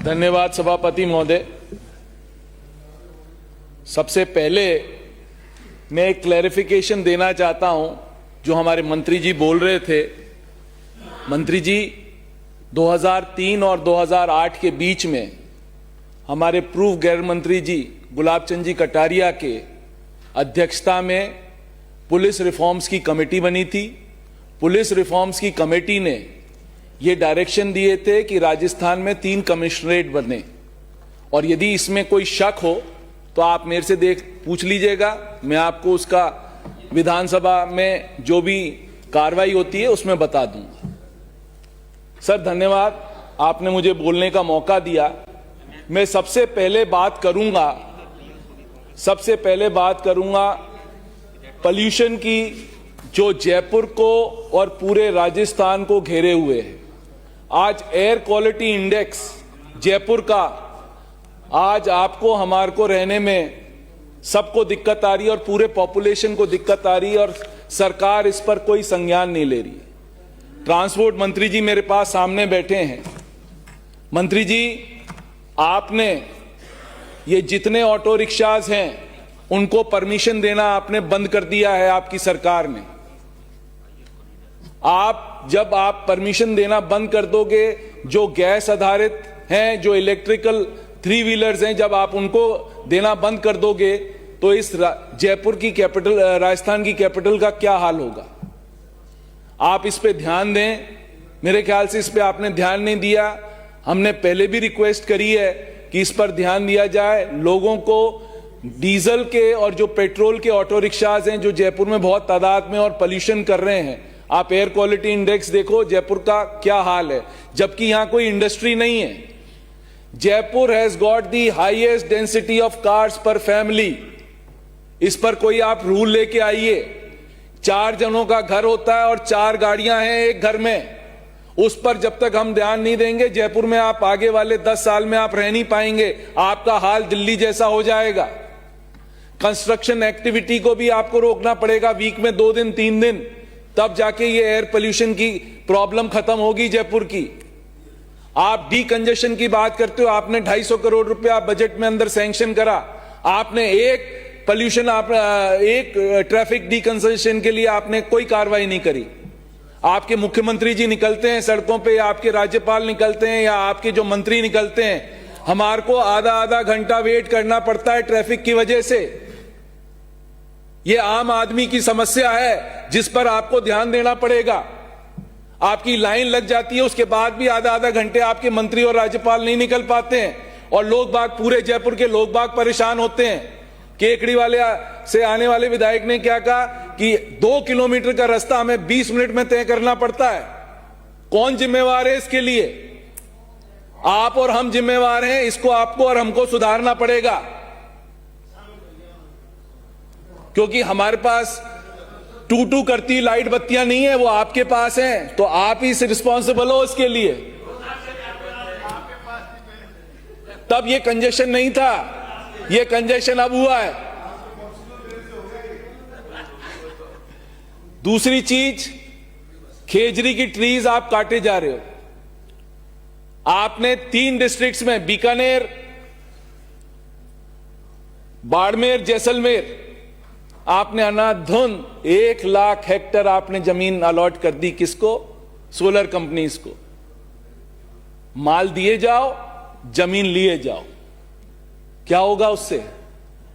धन्यवाद सभापति महोदय। सबसे पहले मैं एक क्लैरिफिकेशन देना चाहता हूं, जो हमारे मंत्री जी बोल रहे थे। मंत्री जी 2003 और 2008 के बीच में हमारे पूर्व गृह मंत्री जी गुलाब चंद जी कटारिया के अध्यक्षता में पुलिस रिफॉर्म्स की कमेटी बनी थी। पुलिस रिफॉर्म्स की कमेटी ने ये डायरेक्शन दिए थे कि राजस्थान में 3 कमिश्नरेट बने, और यदि इसमें कोई शक हो तो आप मेरे से पूछ लीजिएगा, मैं आपको उसका विधानसभा में जो भी कार्रवाई होती है उसमें बता दूंगा। सर धन्यवाद, आपने मुझे बोलने का मौका दिया। मैं सबसे पहले बात करूंगा पॉल्यूशन की, जो जयपुर को और पूरे राजस्थान को घेरे हुए है। आज एयर क्वालिटी इंडेक्स जयपुर का, आज आपको हमारे को रहने में सबको दिक्कत आ रही है और पूरे पॉपुलेशन को दिक्कत आ रही है, और सरकार इस पर कोई संज्ञान नहीं ले रही है। ट्रांसपोर्ट मंत्री जी मेरे पास सामने बैठे हैं। मंत्री जी, आपने ये जितने ऑटो रिक्शाज हैं उनको परमिशन देना आपने बंद कर दिया है आपकी सरकार ने। जब आप परमिशन देना बंद कर दोगे, जो गैस आधारित हैं, जो इलेक्ट्रिकल 3 व्हीलर्स हैं, जब आप उनको देना बंद कर दोगे तो इस जयपुर की कैपिटल, राजस्थान की कैपिटल का क्या हाल होगा? आप इस पे ध्यान दें। मेरे ख्याल से इस पे आपने ध्यान नहीं दिया। हमने पहले भी रिक्वेस्ट करी है कि इस पर ध्यान दिया जाए। लोगों को डीजल के और जो पेट्रोल के ऑटो रिक्शाज हैं, जो जयपुर में बहुत तादाद में और पोल्यूशन कर रहे हैं, आप एयर क्वालिटी इंडेक्स देखो जयपुर का क्या हाल है, जबकि यहां कोई इंडस्ट्री नहीं है। Jaipur has got the highest density of cars पर फैमिली। इस पर कोई आप रूल लेके आइए। 4 जनों का घर होता है और 4 गाड़ियां हैं एक घर में। उस पर जब तक हम ध्यान नहीं देंगे, जयपुर में आप आगे वाले 10 साल में आप रह नहीं पाएंगे। आपका हाल दिल्ली जैसा हो जाएगा। कंस्ट्रक्शन एक्टिविटी को भी आपको रोकना पड़ेगा, वीक में 2 दिन 3 दिन, तब जाके ये एयर पोल्यूशन की प्रॉब्लम खत्म होगी जयपुर की। आप डीकंजेशन की बात करते हो, आपने 250 करोड़ रुपया बजट में अंदर सैंक्शन करा। आपने एक ट्रैफिक डीकंजेशन के लिए आपने कोई कार्रवाई नहीं करी। आपके मुख्यमंत्री जी निकलते हैं सड़कों पे, या आपके राज्यपाल निकलते हैं, या आपके जो मंत्री निकलते हैं, हमारे को आधा घंटा वेट करना पड़ता है ट्रैफिक की वजह से। ये आम आदमी की समस्या है जिस पर आपको ध्यान देना पड़ेगा। आपकी लाइन लग जाती है, उसके बाद भी आधा घंटे आपके मंत्री और राज्यपाल नहीं निकल पाते हैं, और लोग बाग, पूरे जयपुर के लोग बाग परेशान होते हैं। केकड़ी वाले से आने वाले विधायक ने क्या कहा कि 2 किलोमीटर का रास्ता हमें 20 मिनट में तय करना पड़ता है। कौन जिम्मेवार है इसके लिए? आप और हम जिम्मेवार हैं। इसको आपको और हमको सुधारना पड़ेगा, क्योंकि हमारे पास टू करती लाइट बत्तियां नहीं है, वो आपके पास हैं, तो आप ही रिस्पॉन्सिबल हो इसके लिए। तब ये कंजेशन नहीं था, ये कंजेशन अब हुआ है। दूसरी चीज, खेजरी की ट्रीज आप काटे जा रहे हो। आपने 3 डिस्ट्रिक्ट्स में, बीकानेर, बाड़मेर, जैसलमेर, आपने अनाधुन 1 लाख हेक्टर आपने जमीन अलॉट कर दी। किसको? सोलर कंपनीज को। माल दिए जाओ, जमीन लिए जाओ। क्या होगा उससे?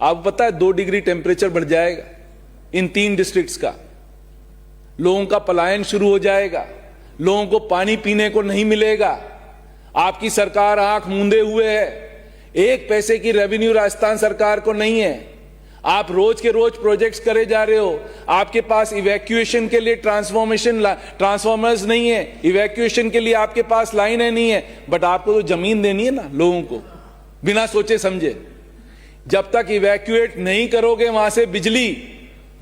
आपको पता है 2 डिग्री टेम्परेचर बढ़ जाएगा इन 3 डिस्ट्रिक्ट्स का। लोगों का पलायन शुरू हो जाएगा, लोगों को पानी पीने को नहीं मिलेगा। आपकी सरकार आंख मूंदे हुए है। 1 पैसे की रेवेन्यू राजस्थान सरकार को नहीं है। आप रोज के रोज प्रोजेक्ट्स करे जा रहे हो। आपके पास इवैक्यूएशन के लिए ट्रांसफॉर्मर्स नहीं है, इवैक्यूएशन के लिए आपके पास लाइनें नहीं है, बट आपको तो जमीन देनी है ना लोगों को, बिना सोचे समझे। जब तक इवैक्यूएट नहीं करोगे वहां से बिजली,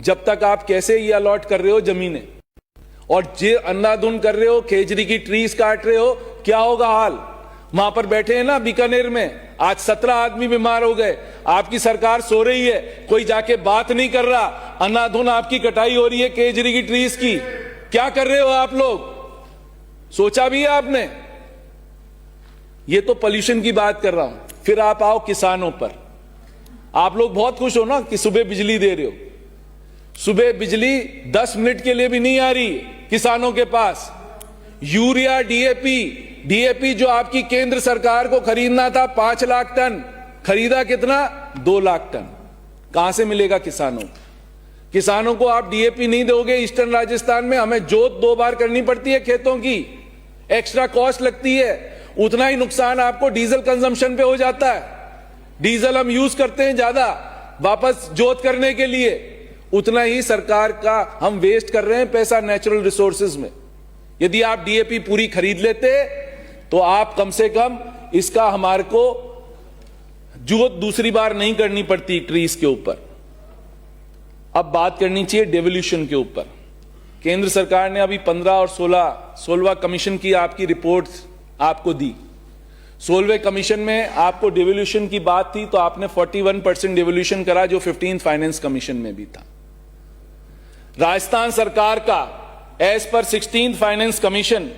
जब तक आप कैसे ये अलॉट कर रहे हो जमीनें, और जे अंधाधुंध कर रहे हो, खेजरी की ट्रीज काट रहे हो, क्या होगा हाल? वहां पर बैठे हैं ना बीकानेर में, आज 17 आदमी बीमार हो गए। आपकी सरकार सो रही है, कोई जाके बात नहीं कर रहा। अंधाधुंध आपकी कटाई हो रही है केजरी की ट्रीज की। क्या कर रहे हो आप लोग? सोचा भी है आपने? ये तो पोल्यूशन की बात कर रहा हूं। फिर आप आओ किसानों पर। आप लोग बहुत खुश हो ना कि सुबह बिजली दे रहे हो। सुबह बिजली 10 मिनट के लिए भी नहीं आ रही किसानों के पास। यूरिया, डीएपी जो आपकी केंद्र सरकार को खरीदना था 5 लाख टन, खरीदा कितना? 2 लाख टन। कहां से मिलेगा किसानों को? किसानों को आप डीएपी नहीं दोगे। ईस्टर्न राजस्थान में हमें जोत 2 बार करनी पड़ती है खेतों की, एक्स्ट्रा कॉस्ट लगती है। उतना ही नुकसान आपको डीजल कंजम्पशन पे हो जाता है। डीजल हम यूज करते हैं ज्यादा वापस जोत करने के लिए, उतना ही सरकार का हम वेस्ट कर रहे हैं पैसा नेचुरल रिसोर्सेज में। यदि आप डीएपी पूरी खरीद लेते तो आप कम से कम इसका हमारे को जोत दूसरी बार नहीं करनी पड़ती ट्रीज के ऊपर। अब बात करनी चाहिए डेवोल्यूशन के ऊपर। केंद्र सरकार ने अभी 15 और 16वां कमीशन की आपकी रिपोर्ट आपको दी। 16वें कमीशन में आपको डेवोल्यूशन की बात थी तो आपने 41% डेवोल्यूशन करा, जो 15th फाइनेंस कमीशन में भी था। राजस्थान सरकार का as per 16th finance commission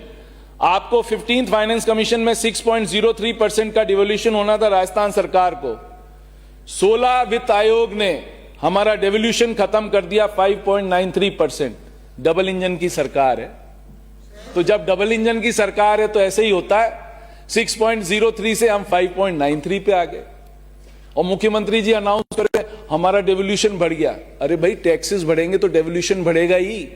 आपको 15th फाइनेंस कमीशन में 6.03% का डेवोल्यूशन होना था राजस्थान सरकार को। 16 वित्त आयोग ने हमारा डेवोल्यूशन खत्म कर दिया 5.93%। डबल इंजन की सरकार है, तो जब डबल इंजन की सरकार है तो ऐसे ही होता है। 6.03 से हम 5.93 पे आ गए और मुख्यमंत्री जी अनाउंस कर रहे हमारा डेवोल्यूशन बढ़ गया। अरे भाई, टैक्सेस बढ़ेंगे तो डेवोल्यूशन बढ़ेगा ही,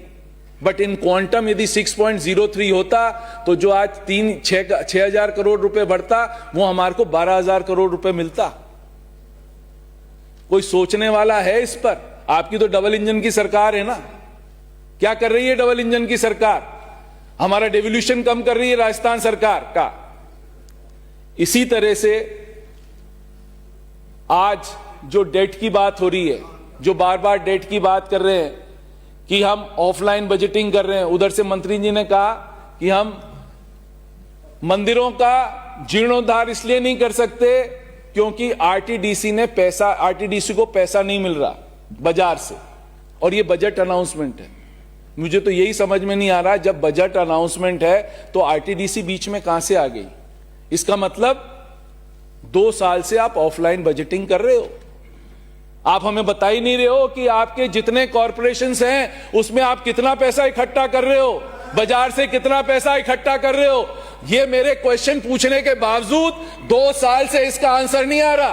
बट इन क्वांटम यदि 6.03 होता तो जो आज 6,000 करोड़ रुपए बढ़ता वो हमारे को 12,000 करोड़ रुपए मिलता। कोई सोचने वाला है इस पर? आपकी तो डबल इंजन की सरकार है ना। क्या कर रही है डबल इंजन की सरकार? हमारा डेवोल्यूशन कम कर रही है राजस्थान सरकार का। इसी तरह से आज जो डेट की बात हो रही है, जो बार बार डेट की बात कर रहे हैं कि हम ऑफलाइन बजटिंग कर रहे हैं, उधर से मंत्री जी ने कहा कि हम मंदिरों का जीर्णोद्धार इसलिए नहीं कर सकते क्योंकि आरटीडीसी को पैसा नहीं मिल रहा बाजार से, और ये बजट अनाउंसमेंट है। मुझे तो यही समझ में नहीं आ रहा, जब बजट अनाउंसमेंट है तो आरटीडीसी बीच में कहां से आ गई? इसका मतलब 2 साल से आप ऑफलाइन बजटिंग कर रहे हो। आप हमें बता ही नहीं रहे हो कि आपके जितने कॉरपोरेशंस हैं उसमें आप कितना पैसा इकट्ठा कर रहे हो, बाजार से कितना पैसा इकट्ठा कर रहे हो। ये मेरे क्वेश्चन पूछने के बावजूद 2 साल से इसका आंसर नहीं आ रहा,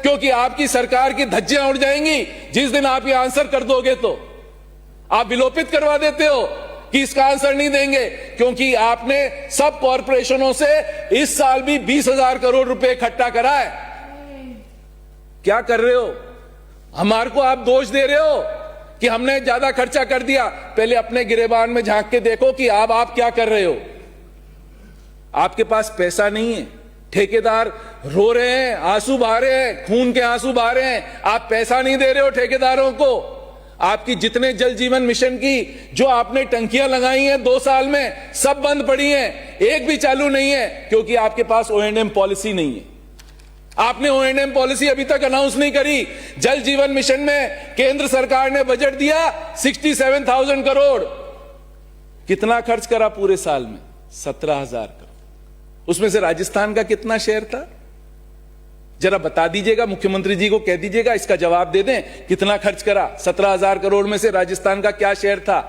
क्योंकि आपकी सरकार की धज्जियां उड़ जाएंगी जिस दिन आप ये आंसर कर दोगे। तो आप विलोपित करवा देते हो कि इसका आंसर नहीं देंगे, क्योंकि आपने सब कॉरपोरेशनों से इस साल भी 20,000 करोड़ रुपए इकट्ठा करा है। क्या कर रहे हो? हमारे को आप दोष दे रहे हो कि हमने ज्यादा खर्चा कर दिया। पहले अपने गिरेबान में झांक के देखो कि आप क्या कर रहे हो। आपके पास पैसा नहीं है, ठेकेदार रो रहे हैं, आंसू बहा रहे हैं, खून के आंसू बहा रहे हैं, आप पैसा नहीं दे रहे हो ठेकेदारों को। आपकी जितने जल जीवन मिशन की जो आपने टंकियां लगाई हैं 2 साल में, सब बंद पड़ी हैं, एक भी चालू नहीं है, क्योंकि आपके पास O&M पॉलिसी नहीं है। आपने O&M पॉलिसी अभी तक अनाउंस नहीं करी। जल जीवन मिशन में केंद्र सरकार ने बजट दिया 67,000 करोड़। कितना खर्च करा पूरे साल में? 17,000 करोड़। उसमें से राजस्थान का कितना शेयर था? जरा बता दीजिएगा, मुख्यमंत्री जी को कह दीजिएगा, इसका जवाब दे दें, कितना खर्च करा? 17,000 करोड़ में से राजस्थान का क्या शेयर था?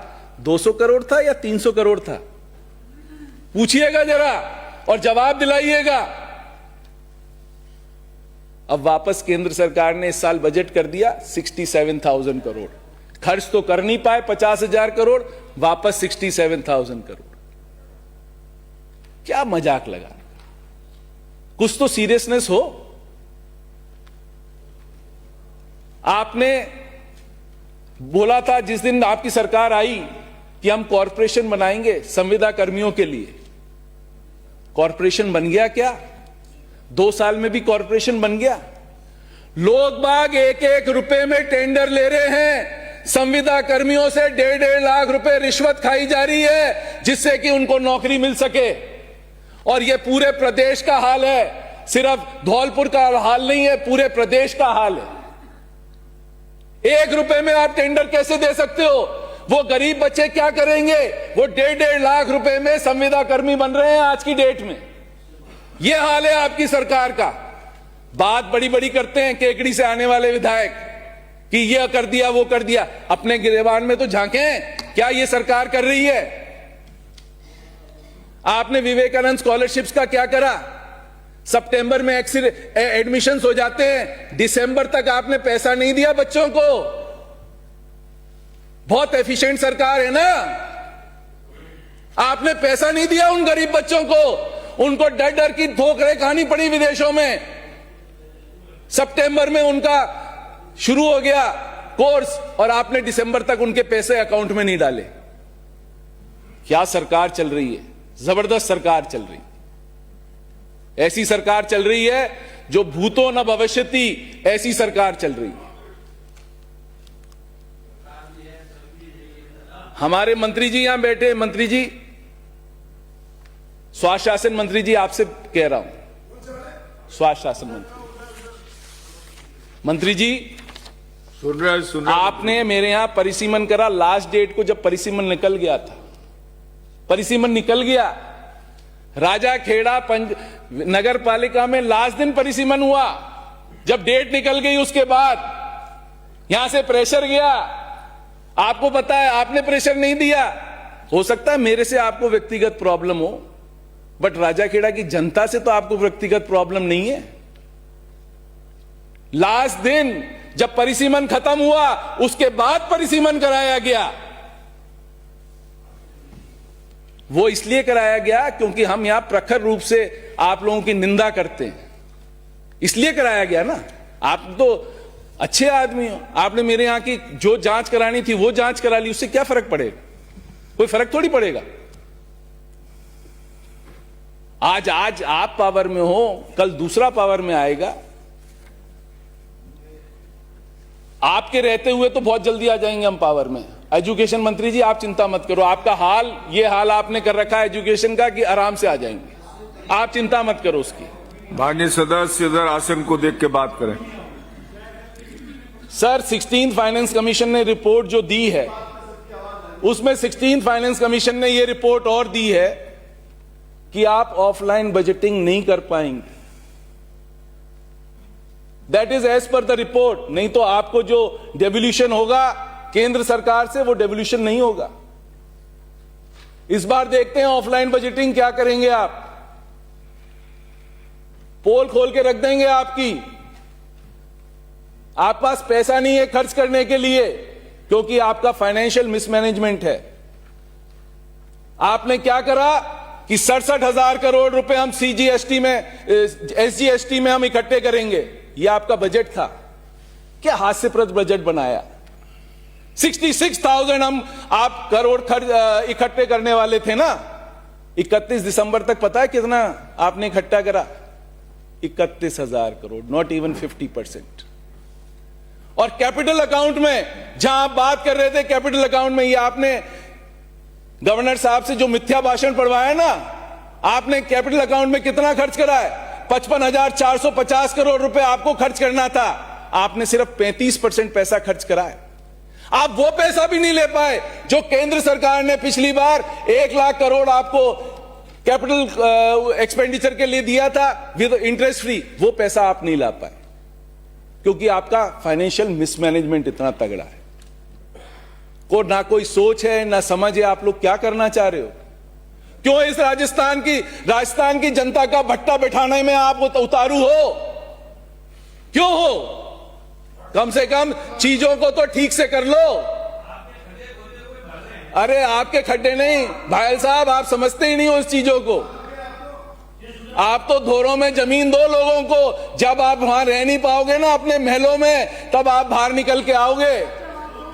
200 करोड़ था या 300 करोड़ था? पूछिएगा जरा और जवाब दिलाइएगा। अब वापस केंद्र सरकार ने इस साल बजट कर दिया 67,000 करोड़। खर्च तो कर नहीं पाए 50,000 करोड़, वापस 67,000 करोड़। क्या मजाक लगा? कुछ तो सीरियसनेस हो। आपने बोला था जिस दिन आपकी सरकार आई कि हम कॉरपोरेशन बनाएंगे संविदा कर्मियों के लिए। कॉरपोरेशन बन गया क्या? 2 साल में भी कॉरपोरेशन बन गया? लोग बाग 1-1 रुपए में टेंडर ले रहे हैं। संविदा कर्मियों से 1.5 लाख रुपए रिश्वत खाई जा रही है जिससे कि उनको नौकरी मिल सके। और यह पूरे प्रदेश का हाल है, सिर्फ धौलपुर का हाल नहीं है, पूरे प्रदेश का हाल है। 1 रुपए में आप टेंडर कैसे दे सकते हो? वो गरीब बच्चे क्या करेंगे? वो 1.5 लाख रुपए में संविदा कर्मी बन रहे हैं आज की डेट में। ये हाल है आपकी सरकार का। बात बड़ी बड़ी करते हैं केकड़ी से आने वाले विधायक कि ये कर दिया वो कर दिया, अपने गिरेबान में तो झांकें, क्या ये सरकार कर रही है? आपने विवेकानंद स्कॉलरशिप्स का क्या करा? सितंबर में एडमिशंस हो जाते हैं, दिसंबर तक आपने पैसा नहीं दिया बच्चों को। बहुत एफिशिएंट सरकार है ना, आपने पैसा नहीं दिया उन गरीब बच्चों को, उनको डर डर की ठोकरें खानी पड़ी विदेशों में। सितंबर में उनका शुरू हो गया कोर्स और आपने दिसंबर तक उनके पैसे अकाउंट में नहीं डाले। क्या सरकार चल रही है? जबरदस्त सरकार चल रही है। ऐसी सरकार चल रही है जो भूतो न भविष्यति, ऐसी सरकार चल रही है। हमारे मंत्री जी यहां बैठे, मंत्री जी, स्वास्थ्य शासन मंत्री जी, आपसे कह रहा हूं, स्वास्थ्य शासन मंत्री जी, सुन रहे आपने मेरे यहां परिसीमन करा लास्ट डेट को, जब परिसीमन निकल गया था, परिसीमन निकल गया, राजा खेड़ा नगर पालिका में लास्ट दिन परिसीमन हुआ, जब डेट निकल गई उसके बाद यहां से प्रेशर गया। आपको पता है आपने प्रेशर नहीं दिया। हो सकता है मेरे से आपको व्यक्तिगत प्रॉब्लम हो, बट राजाखेड़ा की जनता से तो आपको व्यक्तिगत प्रॉब्लम नहीं है। लास्ट दिन जब परिसीमन खत्म हुआ उसके बाद परिसीमन कराया गया। वो इसलिए कराया गया क्योंकि हम यहां प्रखर रूप से आप लोगों की निंदा करते हैं, इसलिए कराया गया ना। आप तो अच्छे आदमी हो, आपने मेरे यहां की जो जांच करानी थी वो जांच करा ली, उससे क्या फर्क पड़ेगा? कोई फर्क थोड़ी पड़ेगा। आज आप पावर में हो, कल दूसरा पावर में आएगा। आपके रहते हुए तो बहुत जल्दी आ जाएंगे हम पावर में। एजुकेशन मंत्री जी, आप चिंता मत करो, आपका हाल, ये हाल आपने कर रखा है एजुकेशन का कि आराम से आ जाएंगे, आप चिंता मत करो उसकी। माननीय सदस्य इधर आसन को देख के बात करें। सर, 16th फाइनेंस कमीशन ने रिपोर्ट जो दी है, उसमें 16th फाइनेंस कमीशन ने यह रिपोर्ट और दी है कि आप ऑफलाइन बजटिंग नहीं कर पाएंगे। That is as per the report. नहीं तो आपको जो डेवल्यूशन होगा केंद्र सरकार से, वो डेवल्यूशन नहीं होगा। इस बार देखते हैं ऑफलाइन बजटिंग क्या करेंगे आप। पोल खोल के रख देंगे आपकी। आप पास पैसा नहीं है खर्च करने के लिए क्योंकि आपका फाइनेंशियल मिसमैनेजमेंट है। आपने क्या करा कि 67,000 करोड़ रुपए हम सीजीएसटी में, एसजीएसटी में हम इकट्ठे करेंगे, यह आपका बजट था। क्या हास्यप्रद बजट बनाया। 66,000 आप करोड़ खर्च इकट्ठे करने वाले थे ना। 31 दिसंबर तक पता है कितना आपने इकट्ठा करा? 31,000 करोड़, नॉट इवन 50%। और कैपिटल अकाउंट में, जहां आप बात कर रहे थे कैपिटल अकाउंट में, ये आपने गवर्नर साहब से जो मिथ्या भाषण पढ़वाया ना, आपने कैपिटल अकाउंट में कितना खर्च करा है? 55,450 करोड़ रुपए आपको खर्च करना था, आपने सिर्फ 35% पैसा खर्च करा है। आप वो पैसा भी नहीं ले पाए जो केंद्र सरकार ने पिछली बार 1 लाख करोड़ आपको कैपिटल एक्सपेंडिचर के लिए दिया था विद इंटरेस्ट फ्री। वो पैसा आप नहीं ला पाए क्योंकि आपका फाइनेंशियल मिसमैनेजमेंट इतना तगड़ा है। को ना कोई सोच है ना समझ है, आप लोग क्या करना चाह रहे हो। क्यों इस राजस्थान की जनता का भट्टा बैठाने में आप उतारू हो? क्यों हो? कम से कम चीजों को तो ठीक से कर लो। अरे आपके खड्डे नहीं भाई साहब, आप समझते ही नहीं हो इस चीजों को। आप तो धोरों में जमीन दो लोगों को, जब आप वहां रह नहीं पाओगे ना अपने महलों में, तब आप बाहर निकल के आओगे।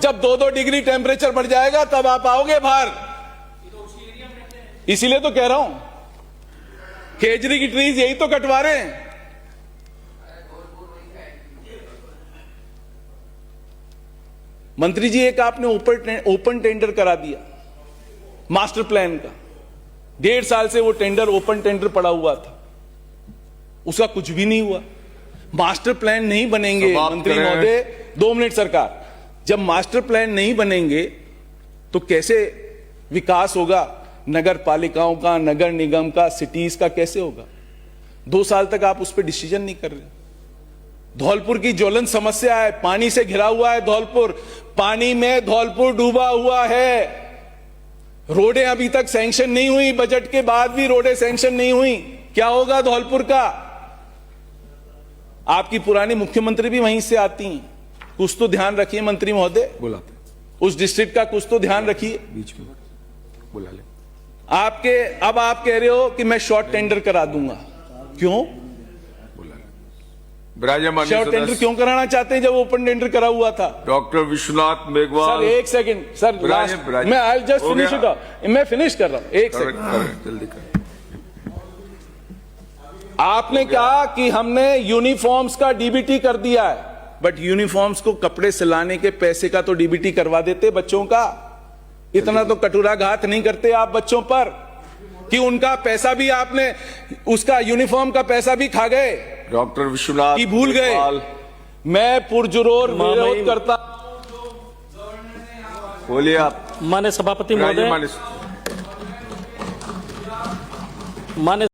जब 2-2 डिग्री टेम्परेचर बढ़ जाएगा तब आप आओगे बाहर। इसीलिए तो कह रहा हूं, केजरी की ट्रीज यही तो कटवा रहे हैं। मंत्री जी, एक आपने ओपन टेंडर करा दिया मास्टर प्लान का। 1.5 साल से वो टेंडर, ओपन टेंडर पड़ा हुआ था, उसका कुछ भी नहीं हुआ। मास्टर प्लान नहीं बनेंगे मंत्री महोदय, 2 मिनट सरकार, जब मास्टर प्लान नहीं बनेंगे तो कैसे विकास होगा नगर पालिकाओं का, नगर निगम का, सिटीज का कैसे होगा? 2 साल तक आप उस पर डिसीजन नहीं कर रहे। धौलपुर की ज्वलन समस्या है, पानी से घिरा हुआ है धौलपुर, पानी में धौलपुर डूबा हुआ है। रोडें अभी तक सैंक्शन नहीं हुई, बजट के बाद भी रोडें सैंक्शन नहीं हुई। क्या होगा धौलपुर का? आपकी पुरानी मुख्यमंत्री भी वहीं से आती हैं, कुछ तो ध्यान रखिए मंत्री महोदय, बुलाते उस डिस्ट्रिक्ट का कुछ तो ध्यान रखिए। बीच में बुला ले। अब आप कह रहे हो कि मैं शॉर्ट टेंडर करा दूंगा, क्यों? बुला ले। विराजमान शॉर्ट टेंडर सदस्य क्यों कराना चाहते हैं जब ओपन टेंडर करा हुआ था? डॉक्टर विश्वनाथ मेघवाल। सर एक सेकंड सर, लास्ट मैं आई जस्ट फिनिश इट, मैं फिनिश कर रहा हूं, एक सेकंड। जल्दी कर। आपने कहा कि हमने यूनिफॉर्म्स का डीबीटी कर दिया है, बट यूनिफॉर्म्स को कपड़े सिलाने के पैसे का तो डीबीटी करवा देते बच्चों का। इतना तो कटुराघात नहीं करते आप बच्चों पर कि उनका पैसा भी आपने, उसका यूनिफॉर्म का पैसा भी खा गए, डॉक्टर विश्वनाथ कि भूल गए। मेघवाल। मैं पुरजोर विरोध करता। बोलिए आप। माननीय सभापति महोदय, विराजमान माननीय